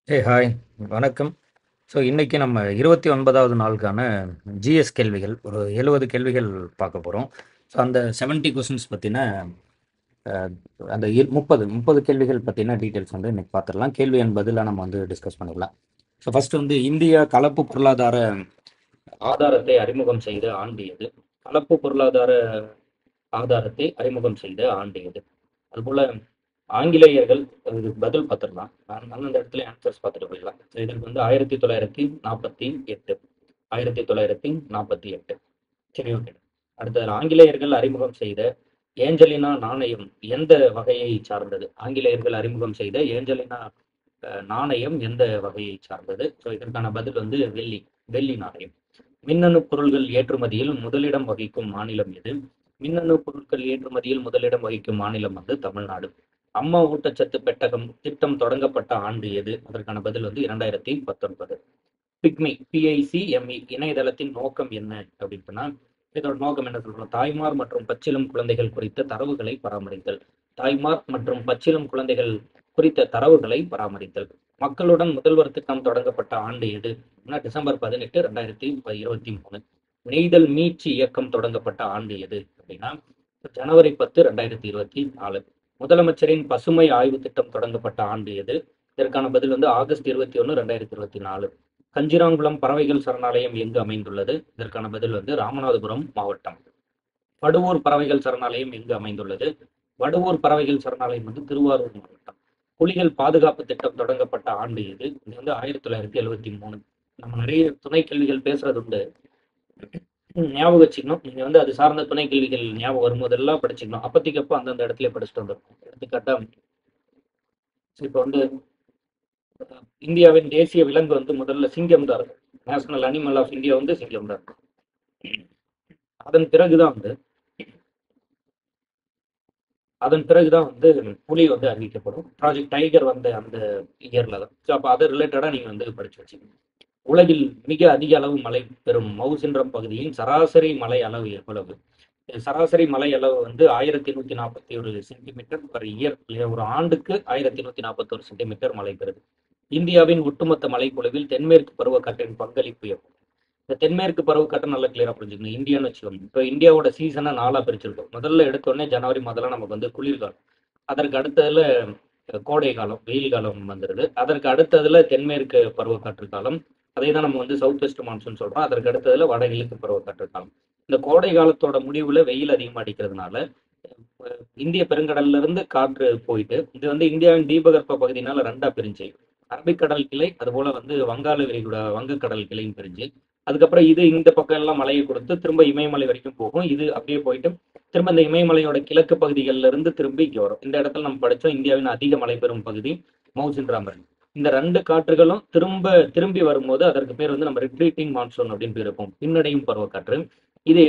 Hi வணக்கம். So இன்னைக்கு நம்ம 29வது நாளுக்கான ஜிஎஸ் கேள்விகள் ஒரு 70 கேள்விகள் பார்க்க போகிறோம். ஸோ அந்த 70 கொஸ்டின்ஸ் பற்றின அந்த 30 கேள்விகள் பற்றின டீட்டெயில்ஸ் வந்து இன்னைக்கு பார்த்துடலாம். கேள்வி எண் பதிலாக நம்ம வந்து டிஸ்கஸ் பண்ணிடலாம். ஸோ ஃபர்ஸ்ட் வந்து இந்தியா கலப்பு பொருளாதார ஆதாரத்தை அறிமுகம் செய்த ஆண்டு எது? கலப்பு பொருளாதார ஆதாரத்தை அறிமுகம் செய்த ஆண்டு எது? அதுபோல ஆங்கிலேயர்கள் இதுக்கு பதில் பார்த்துடலாம். அந்தந்த இடத்துல ஆன்சர்ஸ் பார்த்துட்டு போயிடலாம். ஸோ இதுக்கு வந்து 1948 1948. சரி, ஓகே. அடுத்தது ஆங்கிலேயர்கள் அறிமுகம் செய்த ஏஞ்சலினா நாணயம் எந்த வகையை சார்ந்தது? ஆங்கிலேயர்கள் அறிமுகம் செய்த ஏஞ்சலினா நாணயம் எந்த வகையை சார்ந்தது? ஸோ இதற்கான பதில் வந்து வெள்ளி வெள்ளி நாணயம். மின்னணு பொருள்கள் ஏற்றுமதியில் முதலிடம் வகிக்கும் மாநிலம் எது? மின்னணு பொருட்கள் ஏற்றுமதியில் முதலிடம் வகிக்கும் மாநிலம் வந்து தமிழ்நாடு. அம்மா ஊட்டச்சத்து பெட்டகம் திட்டம் தொடங்கப்பட்ட ஆண்டு எது? அதற்கான பதில் வந்து 2019. பிக்மி PICME இணையதளத்தின் நோக்கம் என்ன அப்படின்னா, இதோட நோக்கம் என்ன சொல்றோம்? தாய்மார் மற்றும் பச்சிளம் குழந்தைகள் குறித்த தரவுகளை பராமரித்தல். தாய்மார் மற்றும் பச்சிளம் குழந்தைகள் குறித்த தரவுகளை பராமரித்தல். மக்களுடன் முதல்வர் திட்டம் தொடங்கப்பட்ட ஆண்டு எது? டிசம்பர் 18 2023. நெய்தல் மீட்சி இயக்கம் தொடங்கப்பட்ட ஆண்டு எது அப்படின்னா ஜனவரி 10 2024. முதலமைச்சரின் பசுமை ஆய்வு திட்டம் தொடங்கப்பட்ட ஆண்டு எது? இதற்கான பதில் வந்து ஆகஸ்ட் 21 2024. கஞ்சிராங்குளம் பறவைகள் சரணாலயம் எங்கு அமைந்துள்ளது? இதற்கான பதில் வந்து ராமநாதபுரம் மாவட்டம். வடுவூர் பறவைகள் சரணாலயம் எங்கு அமைந்துள்ளது? வடுவூர் பறவைகள் சரணாலயம் வந்து திருவாரூர் மாவட்டம். புலிகள் பாதுகாப்பு திட்டம் தொடங்கப்பட்ட ஆண்டு எது? இது வந்து 1973. நம்ம நிறைய துணை கேள்விகள் பேசுறது உண்டு. ஞாபகம் வச்சுக்கணும். நீங்க வந்து அது சார்ந்த துணை கேள்விகள் ஞாபகம் வரும்போதெல்லாம் படிச்சுக்கணும். அப்போதைக்கு அப்போ அந்தந்த இடத்துல படிச்சுட்டு வந்துருக்கும். எடுத்துக்காட்டா இப்போ வந்து இந்தியாவின் தேசிய விலங்கு வந்து முதல்ல சிங்கம் தான் இருக்கும். நேஷனல் அனிமல் ஆஃப் இந்தியா வந்து சிங்கம் தான் இருக்கும். அதன் பிறகுதான் வந்து புலி வந்து அறிவிக்கப்படும். ப்ராஜெக்ட் டைகர் வந்த அந்த இயர்ல தான். ஸோ அப்போ அதை ரிலேட்டடா நீங்க வந்து படிச்சு வச்சுக்கணும். உலகில் மிக அதிக அளவு மழை பெறும் மவுசின்ரம் பகுதியின் சராசரி மழை அளவு எவ்வளவு? சராசரி மழை அளவு வந்து 1141 சென்டிமீட்டர் பர் இயர். ஒரு ஆண்டுக்கு 1141 சென்டிமீட்டர் மழை பெறுது. இந்தியாவின் ஒட்டுமொத்த மழைப்பொழிவில் தென்மேற்கு பருவக்காற்றின் பங்களிப்பு எவ்வளவு? இந்த தென்மேற்கு பருவக்காற்று நல்லா கிளியரா புரிஞ்சுக்கணும். இந்தியான்னு வச்சுக்கோங்க. இப்போ இந்தியாவோட சீசனை நாளா பிரிச்சிருக்கோம். முதல்ல எடுத்தோடனே ஜனவரி முதல்ல நமக்கு வந்து குளிர்காலம். அதற்கு அடுத்ததுல கோடை காலம், வெயில் காலம் வந்துடுது. அதற்கு அடுத்ததுல தென்மேற்கு பருவக்காற்று காலம். அதை தான் நம்ம வந்து சவுத் வெஸ்ட் மான்சூன் சொல்றோம். அதற்கு அடுத்ததுல வடகிழக்கு பருவக்காற்று காலம். இந்த கோடை காலத்தோட முடிவுல வெயில் அதிகமா அடிக்கிறதுனால இந்திய பெருங்கடல்ல இருந்து காற்று போயிட்டு இது வந்து இந்தியாவின் தீபகற்ப பகுதியினால ரெண்டா பிரிஞ்சு அரபிக்கடல் கிளை, அது போல வந்து வங்காள விரிகுடா வங்கக்கடல் கிளையும் பிரிஞ்சு அதுக்கப்புறம் இது இந்த பக்கம் எல்லாம் மலையை கொடுத்து திரும்ப இமயமலை வரைக்கும் போகும். இது அப்படியே போயிட்டு திரும்ப இந்த இமயமலையோட கிழக்கு பகுதிகளில் இருந்து திரும்பி இங்கே வரும். இந்த இடத்துல நம்ம படித்தோம் இந்தியாவின் அதிக மழை பெறும் பகுதி மவுசின்ராமர். இந்த ரெண்டு காற்றுகளும் திரும்பி வரும்போது அதற்கு பேர் வந்து நம்ம ரிட்ரீட்டிங் மான்சூன் அப்படின்னு பேர் இருக்கும். பின்னடையும் பருவக்காற்று. இது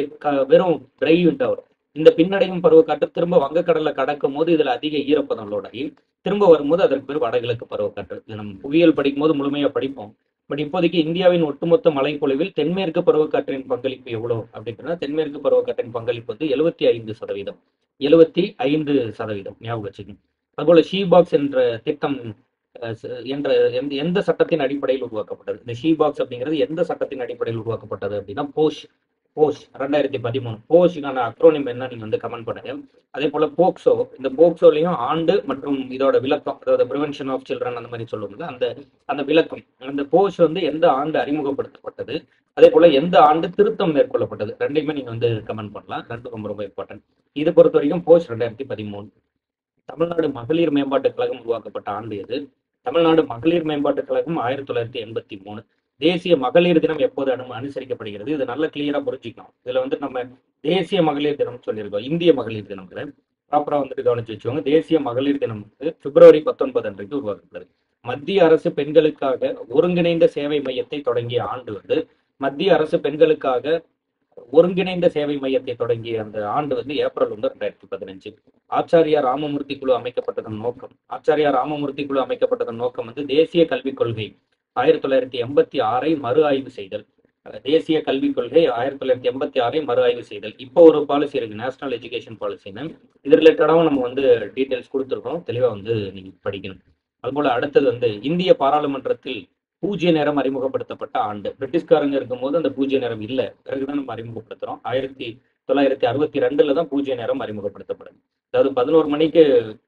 வெறும் ட்ரை விண்டா வரும். இந்த பின்னடையும் பருவக்காற்று திரும்ப வங்கக்கடலை கடக்கும் போது இதுல அதிக ஈரப்பதம் லோடாகி திரும்ப வரும்போது அதற்கு பேர் வடகிழக்கு பருவக்காற்று. இது நம்ம புவியியல் படிக்கும் போது முழுமையா படிப்போம். பட் இப்போதைக்கு இந்தியாவின் ஒட்டுமொத்த மழைப்பொழிவில் தென்மேற்கு பருவக்காற்றின் பங்களிப்பு எவ்வளவு அப்படின்னா தென்மேற்கு பருவக்காற்றின் பங்களிப்பு வந்து 75%. 75% ஞாபகம் வச்சுக்கணும். அதுபோல ஷீபாக்ஸ் என்ற திட்டம் என்ற எந்த சட்டத்தின் அடிப்படையில் உருவாக்கப்பட்டது? இந்த ஷீபாக்ஸ் அப்படிங்கிறது எந்த சட்டத்தின் அடிப்படையில் உருவாக்கப்பட்டது அப்படின்னா போஷ் போஷ் 2013. போஷுக்கான அக்ரோனிம் என்ன நீங்க வந்து கமெண்ட் பண்ணுங்க. அதே போல போக்சோ, இந்த போக்சோலையும் ஆண்டு மற்றும் இதோட விளக்கம், அதாவது பிரிவென்ஷன் ஆஃப் சில்ட்ரன் அந்த மாதிரி சொல்லுவாங்க. அந்த அந்த விளக்கம் அந்த போஷ் வந்து எந்த ஆண்டு அறிமுகப்படுத்தப்பட்டது, அதே போல எந்த ஆண்டு திருத்தம் மேற்கொள்ளப்பட்டது, ரெண்டையுமே நீங்க வந்து கமெண்ட் பண்ணலாம். ரெண்டு ரொம்ப ரொம்ப இம்பார்ட்டன்ட். இது பொறுத்த வரைக்கும் போஷ் 2013. தமிழ்நாடு மகளிர் மேம்பாட்டுக் கழகம் உருவாக்கப்பட்ட ஆண்டு எது? தமிழ்நாடு மகளிர் மேம்பாட்டுக் கழகம் 1983. தேசிய மகளிர் தினம் எப்போது அனுசரிக்கப்படுகிறது? இது நல்ல கிளியரா புரிஞ்சுக்கணும். இதுல வந்து நம்ம தேசிய மகளிர் தினம் சொல்லியிருக்கோம். இந்திய மகளிர் தினம் ப்ராப்பரா வந்துட்டு கவனிச்சு வச்சுக்கோங்க. தேசிய மகளிர் தினம் வந்து பிப்ரவரி 19 அன்றைக்கு உருவாக்கப்பட்டது. மத்திய அரசு பெண்களுக்காக ஒருங்கிணைந்த சேவை மையத்தை தொடங்கிய ஆண்டு வந்து மத்திய அரசு பெண்களுக்காக ஒருங்கிணைந்த சேவை மையத்தை தொடங்கிய அந்த ஆண்டு வந்து ஏப்ரல் 2015. ஆச்சாரியா ராமமூர்த்தி குழு அமைக்கப்பட்டதன் நோக்கம் வந்து தேசிய கல்விக் கொள்கை 1986 மறு ஆய்வு செய்தல். தேசிய கல்விக் கொள்கை 1986 மறு ஆய்வு செய்தல். இப்போ ஒரு பாலிசி இருக்கு, நேஷனல் எஜுகேஷன் பாலிசின்னு. இது ரிலேட்டடாகவும் நம்ம வந்து டீட்டெயில்ஸ் கொடுத்துருக்கோம். தெளிவா வந்து நீங்க படிக்கணும். அதுபோல அடுத்தது வந்து இந்திய பாராளுமன்றத்தில் பூஜ்ய நேரம் அறிமுகப்படுத்தப்பட்ட ஆண்டு. பிரிட்டிஷ்காரங்க இருக்கும்போது அந்த பூஜ்ய நேரம் இல்லை, பிறகுதான் நம்ம அறிமுகப்படுத்துறோம். 1962 தான் பூஜ்ய நேரம் அறிமுகப்படுத்தப்படுது. அதாவது 11 மணிக்கு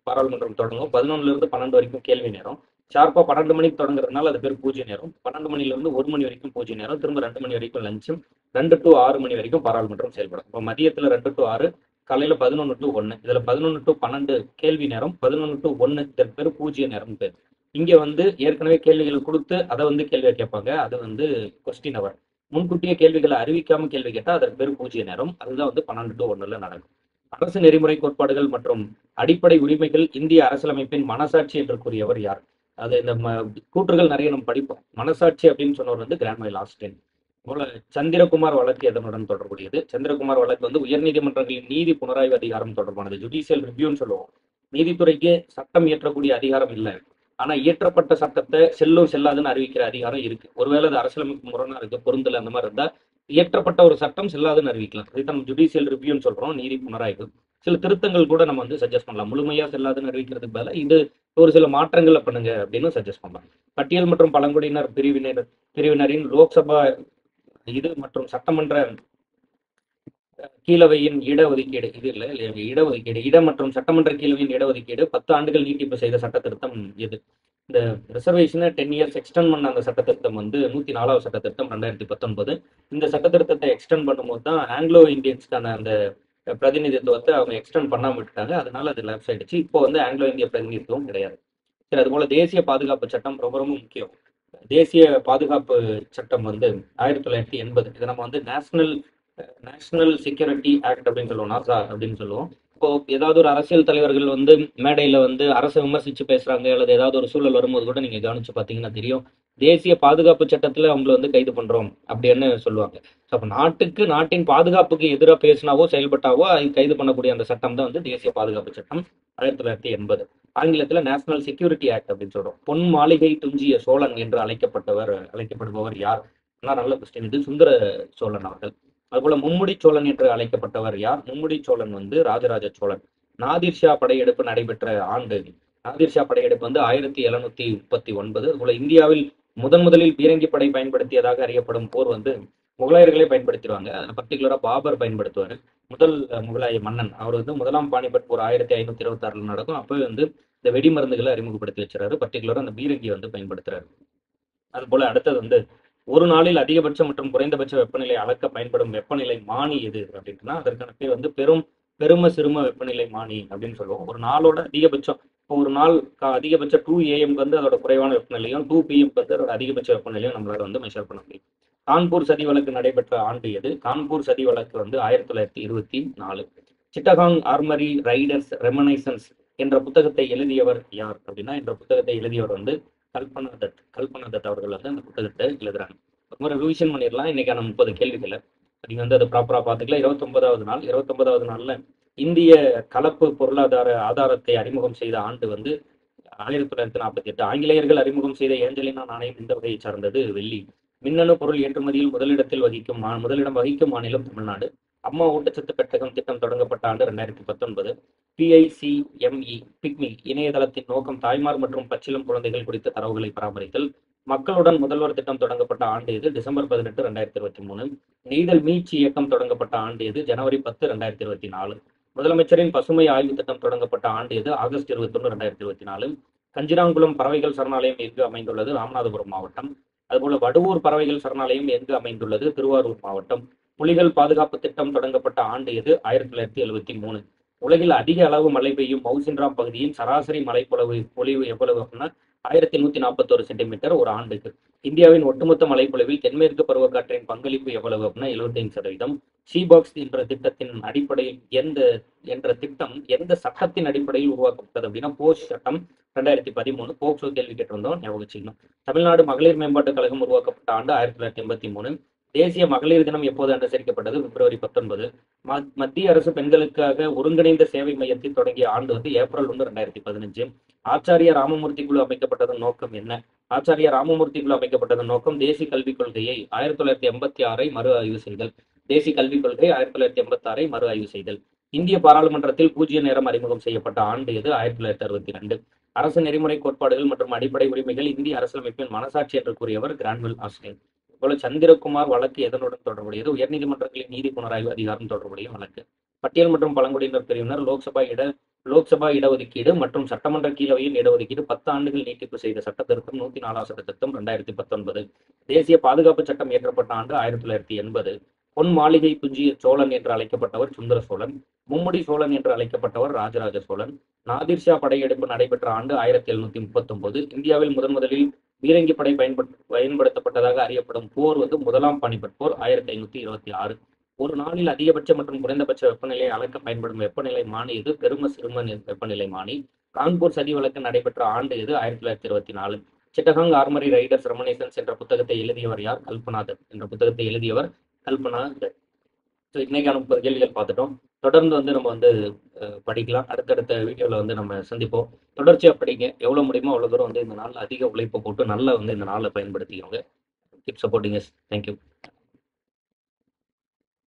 பாராளுமன்றம் தொடங்கும், 11ல இருந்து 12 வரைக்கும் கேள்வி நேரம். ஷார்ப்பா 12 மணிக்கு தொடங்குறதுனால அது பேர் பூஜ்ய நேரம். 12 மணில இருந்து 1 மணி வரைக்கும் பூஜ்ய நேரம், திரும்ப 2 மணி வரைக்கும் லஞ்சும், 2 டு 6 மணி வரைக்கும் பாராளுமன்றம் செயல்படும். இப்போ மதியத்துல 2 டு 6, காலையில 11 டு 1, இதுல 11 டு 12 கேள்வி நேரம், 11 டு 1 இதற்கு பேர் பூஜ்ய நேரம் பேர். இங்க வந்து ஏற்கனவே கேள்விகள் கொடுத்து அதை வந்து கேள்வியை கேட்பாங்க, அது வந்து கொஸ்டின் அவர். முன்கூட்டியே கேள்விகளை அறிவிக்காம கேள்வி கேட்டா அதற்கு பேர் பூஜ்ய நேரம். அதுதான் வந்து 12 டு 1ல நடக்கும். அரசு நெறிமுறை கோட்பாடுகள் மற்றும் அடிப்படை உரிமைகள் இந்திய அரசியலமைப்பின் மனசாட்சி என்று கூறியவர் யார்? அது இந்த கூற்றுகள் நிறைய நம்ம படிப்போம். மனசாட்சி அப்படின்னு சொன்னவர் வந்து கிராண்ட்மைல் ஆஸ்டின். போல சந்திரகுமார் வழக்கு எதனுடன் தொடர்புடையது? சந்திரகுமார் வழக்கு வந்து உயர்நீதிமன்றங்களின் நீதி புனராய்வு அதிகாரம் தொடர்பானது, ஜுடிஷியல் ரிவ்யூன்னு சொல்லுவோம். நீதித்துறைக்கு சட்டம் இயற்றக்கூடிய அதிகாரம் இல்லை, ஆனா இயற்றப்பட்ட சட்டத்தை செல்லும் செல்லாதுன்னு அறிவிக்கிற அதிகாரம் இருக்கு. ஒருவேளை அது அரசியலமைப்பு முரணா இருக்கு, பொருந்தல, அந்த மாதிரி இருந்தா இயற்றப்பட்ட ஒரு சட்டம் செல்லாதுன்னு அறிவிக்கலாம். இதுதான் நம்ம ஜுடிஷியல் ரிவ்யூன்னு சொல்றோம், நீதி புனராய்வு. சில திருத்தங்கள் கூட நம்ம வந்து சஜஸ்ட் பண்ணலாம். முழுமையா செல்லாதுன்னு அறிவிக்கிறதுக்கு பதிலா இது ஒரு சில மாற்றங்களை பண்ணுங்க அப்படின்னு சஜஸ்ட் பண்ணலாம். பட்டியல் மற்றும் பழங்குடியினர் பிரிவினரின் லோக்சபா இது மற்றும் சட்டமன்ற கீழவையின் இடஒதுக்கீடு, இது இல்லை இடஒதுக்கீடு, இட மற்றும் சட்டமன்ற கீழவையின் இடஒதுக்கீடு 10 ஆண்டுகள் நீட்டிப்பு செய்த சட்ட திருத்தம் எது? இந்த ரிசர்வேஷனை 10 இயர்ஸ் எக்ஸ்டெண்ட் பண்ண அந்த சட்ட திருத்தம் வந்து 104வது சட்ட திருத்தம் 2019. இந்த சட்ட திருத்தத்தை எக்ஸ்டெண்ட் பண்ணும்போது தான் ஆங்கிலோ இந்தியன்ஸ்க்கான அந்த பிரதிநிதித்துவத்தை அவங்க எக்ஸ்டெண்ட் பண்ணாம விட்டுட்டாங்க, அதனால அது லேப்ஸ் ஆயிடுச்சு. இப்போ வந்து ஆங்கிலோ இந்திய பிரதிநிதித்துவம் கிடையாது. சரி, அதுபோல தேசிய பாதுகாப்பு சட்டம் ரொம்ப ரொம்ப முக்கியம். தேசிய பாதுகாப்பு சட்டம் வந்து 1980. இதை நம்ம வந்து நேஷனல் நேஷனல் செக்யூரிட்டி ஆக்ட் அப்படின்னு சொல்லுவோம், நாசா அப்படின்னு சொல்லுவோம். இப்போ ஏதாவது ஒரு அரசியல் தலைவர்கள் வந்து மேடையில வந்து அரசை விமர்சிச்சு பேசுறாங்க அல்லது ஏதாவது ஒரு சூழல் வரும்போது கூட நீங்க கவனிச்சு பார்த்தீங்கன்னா தெரியும், தேசிய பாதுகாப்பு சட்டத்துல அவங்களை வந்து கைது பண்றோம் அப்படின்னு சொல்லுவாங்க. ஸோ அப்போ நாட்டுக்கு, நாட்டின் பாதுகாப்புக்கு எதிராக பேசினாவோ செயல்பட்டாவோ அது கைது பண்ணக்கூடிய அந்த சட்டம் தான் வந்து தேசிய பாதுகாப்பு சட்டம் 1980. ஆங்கிலத்தில் நேஷனல் செக்யூரிட்டி ஆக்ட் அப்படின்னு சொல்றோம். பொன் மாளிகை துஞ்சிய சோழன் என்று அழைக்கப்படுபவர் யார்? நல்ல கொஸ்டின் இது. சுந்தர சோழன் அவர்கள். அதுபோல மும்முடி சோழன் என்று அழைக்கப்பட்டவர் யார்? மும்முடி சோழன் வந்து ராஜராஜ சோழன். நாதிர்ஷா படையெடுப்பு நடைபெற்ற ஆண்டு, நாதிர்ஷா படையெடுப்பு வந்து 1739. அதுபோல இந்தியாவில் முதலில் பீரங்கி படை பயன்படுத்தியதாக அறியப்படும் போர் வந்து முகலாயர்களே பயன்படுத்திடுவாங்க. பர்டிகுலரா பாபர் பயன்படுத்துவார். முதல் முகலாய மன்னன் அவர் வந்து முதலாம் பானிபட் போர் 1526 நடக்கும். அப்பவே வந்து இந்த வெடிமருந்துகளை அறிமுகப்படுத்தி வச்சுறாரு. பர்டிகுலரா அந்த பீரங்கி வந்து பயன்படுத்துறாரு. அது போல அடுத்தது வந்து ஒரு நாளில் அதிகபட்ச மற்றும் குறைந்தபட்ச வெப்பநிலை அளக்க பயன்படும் வெப்பநிலை மானி எது அப்படின்னா அதற்கான பேர் வந்து பெரும சிறும வெப்பநிலை மானி அப்படின்னு சொல்லுவோம். ஒரு நாளோட அதிகபட்சம், இப்போ ஒரு நாள் அதிகபட்ச 2 AM வந்து அதோட குறைவான வெப்பநிலையும், 2 PM வந்து அதோட அதிகபட்ச வெப்பநிலையும் நம்மளால வந்து மெஷர் பண்ண முடியும். கான்பூர் சதி வழக்கு நடைபெற்ற ஆண்டு எது? கான்பூர் சதி வழக்கு வந்து 1924. சிட்டகாங் ஆர்மரி ரைடர்ஸ் ரெமனைசன்ஸ் என்ற புத்தகத்தை எழுதியவர் யார் அப்படின்னா, என்ற புத்தகத்தை எழுதியவர் வந்து கல்பனா தத் அவர்கள் வந்து அந்த புத்தகத்தை எழுதுறாங்க. ஒரு முறை ரிவிஷன் பண்ணிடலாம் இன்னைக்கான 30 கேள்விகளை. நீங்க வந்து அதை ப்ராப்பரா பார்த்துக்கலாம். 29வது நாள்ல இந்திய கலப்பு பொருளாதார ஆதாரத்தை அறிமுகம் செய்த ஆண்டு வந்து 1948. ஆங்கிலேயர்கள் அறிமுகம் செய்த ஏஞ்சலினா நாணயம் இந்த வகையை சார்ந்தது, வெள்ளி. மின்னணு பொருள் ஏற்றுமதியில் முதலிடம் வகிக்கும் மாநிலம் தமிழ்நாடு. அம்மா ஊட்டச்சத்து பெட்டகம் திட்டம் தொடங்கப்பட்ட ஆண்டு 2019. PICME பிக்மி இணையதளத்தின் நோக்கம் தாய்மார் மற்றும் பச்சிளம் குழந்தைகள் குறித்த தரவுகளை பராமரித்தல். மக்களுடன் முதல்வர் திட்டம் தொடங்கப்பட்ட ஆண்டு எது? டிசம்பர் 18, 2023. நெய்தல் மீட்சி இயக்கம் தொடங்கப்பட்ட ஆண்டு எது? ஜனவரி 10, 2024. முதலமைச்சரின் பசுமை ஆய்வு திட்டம் தொடங்கப்பட்ட ஆண்டு எது? ஆகஸ்ட் 21, 2024. கஞ்சிராங்குளம் பறவைகள் சரணாலயம் எங்கு அமைந்துள்ளது? ராமநாதபுரம் மாவட்டம். அதுபோல வடுவூர் பறவைகள் சரணாலயம் எங்கு அமைந்துள்ளது? திருவாரூர் மாவட்டம். புலிகள் பாதுகாப்பு திட்டம் தொடங்கப்பட்ட ஆண்டு எது? 1973. உலகில் அதிக அளவு மழை பெய்யும் மவுசின்ராம் பகுதியின் சராசரி பொழிவு எவ்வளவு அப்படின்னா 1141 சென்டிமீட்டர் ஒரு ஆண்டுக்கு. இந்தியாவின் ஒட்டுமொத்த மழைப்பொழிவில் தென்மேற்கு பருவக்காற்றின் பங்களிப்பு எவ்வளவு அப்படின்னா 75%. ஷீபாக்ஸ் என்ற திட்டத்தின் அடிப்படையில் எந்த சட்டத்தின் அடிப்படையில் உருவாக்கப்பட்டது அப்படின்னா போஷ் சட்டம் 2013. போக்சோ கேள்வி கேட்டிருந்தோம், ஞாபகம் வச்சுக்கணும். தமிழ்நாடு மகளிர் மேம்பாட்டுக் கழகம் உருவாக்கப்பட்ட ஆண்டு 1983. தேசிய மகளிர் தினம் எப்போது அனுசரிக்கப்பட்டது? பிப்ரவரி 19. மத்திய அரசு பெண்களுக்காக ஒருங்கிணைந்த சேவை மையத்தை தொடங்கிய ஆண்டு வந்து ஏப்ரல் 1, 2015. ஆச்சாரிய ராமமூர்த்தி குழு அமைக்கப்பட்டதன் நோக்கம் என்ன? ஆச்சாரிய ராமமூர்த்தி குழு அமைக்கப்பட்டதன் நோக்கம் தேசிய கல்விக் கொள்கையை 1986 மறு ஆய்வு செய்தல். தேசிய கல்விக் கொள்கை 1986 மறு ஆய்வு செய்தல். இந்திய பாராளுமன்றத்தில் பூஜ்ய நேரம் அறிமுகம் செய்யப்பட்ட ஆண்டு எது? 1962. அரசு நெறிமுறை கோட்பாடுகள் மற்றும் அடிப்படை உரிமைகள் இந்திய அரசியலமைப்பின் மனசாட்சி என்று கூறியவர் கிரான்வெல் ஆஸ்டின். போல சந்திரகுமார் வழக்கு எதனுடன் தொடர்புடையது? உயர்நீதிமன்றங்களின் நீதி புனராய்வு அதிகாரம் தொடர்புடைய வழக்கு. பட்டியல் மற்றும் பழங்குடியினர் பிரிவினர் லோக்சபா இடஒதுக்கீடு மற்றும் சட்டமன்ற கீழவையின் இடஒதுக்கீடு 10 ஆண்டுகள் நீட்டிப்பு செய்த சட்ட திருத்தம் 104 சட்ட திருத்தம் 2019. தேசிய பாதுகாப்பு சட்டம் இயற்றப்பட்ட ஆண்டு 1980. பொன் மாளிகை துஞ்சிய சோழன் என்று அழைக்கப்பட்டவர் சுந்தர சோழன். மும்முடி சோழன் என்று அழைக்கப்பட்டவர் ராஜராஜ சோழன். நாதிர்ஷா படையெடுப்பு நடைபெற்ற ஆண்டு 1739. இந்தியாவில் முதலில் பீரங்கி படை பயன்படுத்தப்பட்டதாக அறியப்படும் போர் முதலாம் பானிபட் போர் 1526. ஒரு நாளில் அதிகபட்ச மற்றும் குறைந்தபட்ச வெப்பநிலையை அளக்க பயன்படும் வெப்பநிலை மானி எது? பெரும சிறும வெப்பநிலை மானி. கான்பூர் சதி வழக்கு நடைபெற்ற ஆண்டு எது? 1924. சிட்டகாங் ஆர்மரி ரைடர்ஸ் ரெமனைசன்ஸ் என்ற புத்தகத்தை எழுதியவர் யார்? கல்பனா தத் என்ற புத்தகத்தை எழுதியவர் கல்பனா தத். ஸோ இன்னைக்கான 30 கேள்விகள் பார்த்துட்டோம். தொடர்ந்து நம்ம படிக்கலாம். அடுத்தடுத்த வீடியோவில் நம்ம சந்திப்போம். தொடர்ச்சியாக படிங்க. எவ்வளோ முடியுமோ அவ்வளோ தூரம் இந்த நாளில் அதிக உழைப்பை போட்டு நல்லா இந்த நாளில் பயன்படுத்திக்கோங்க. Keep supporting us. தேங்க்யூ.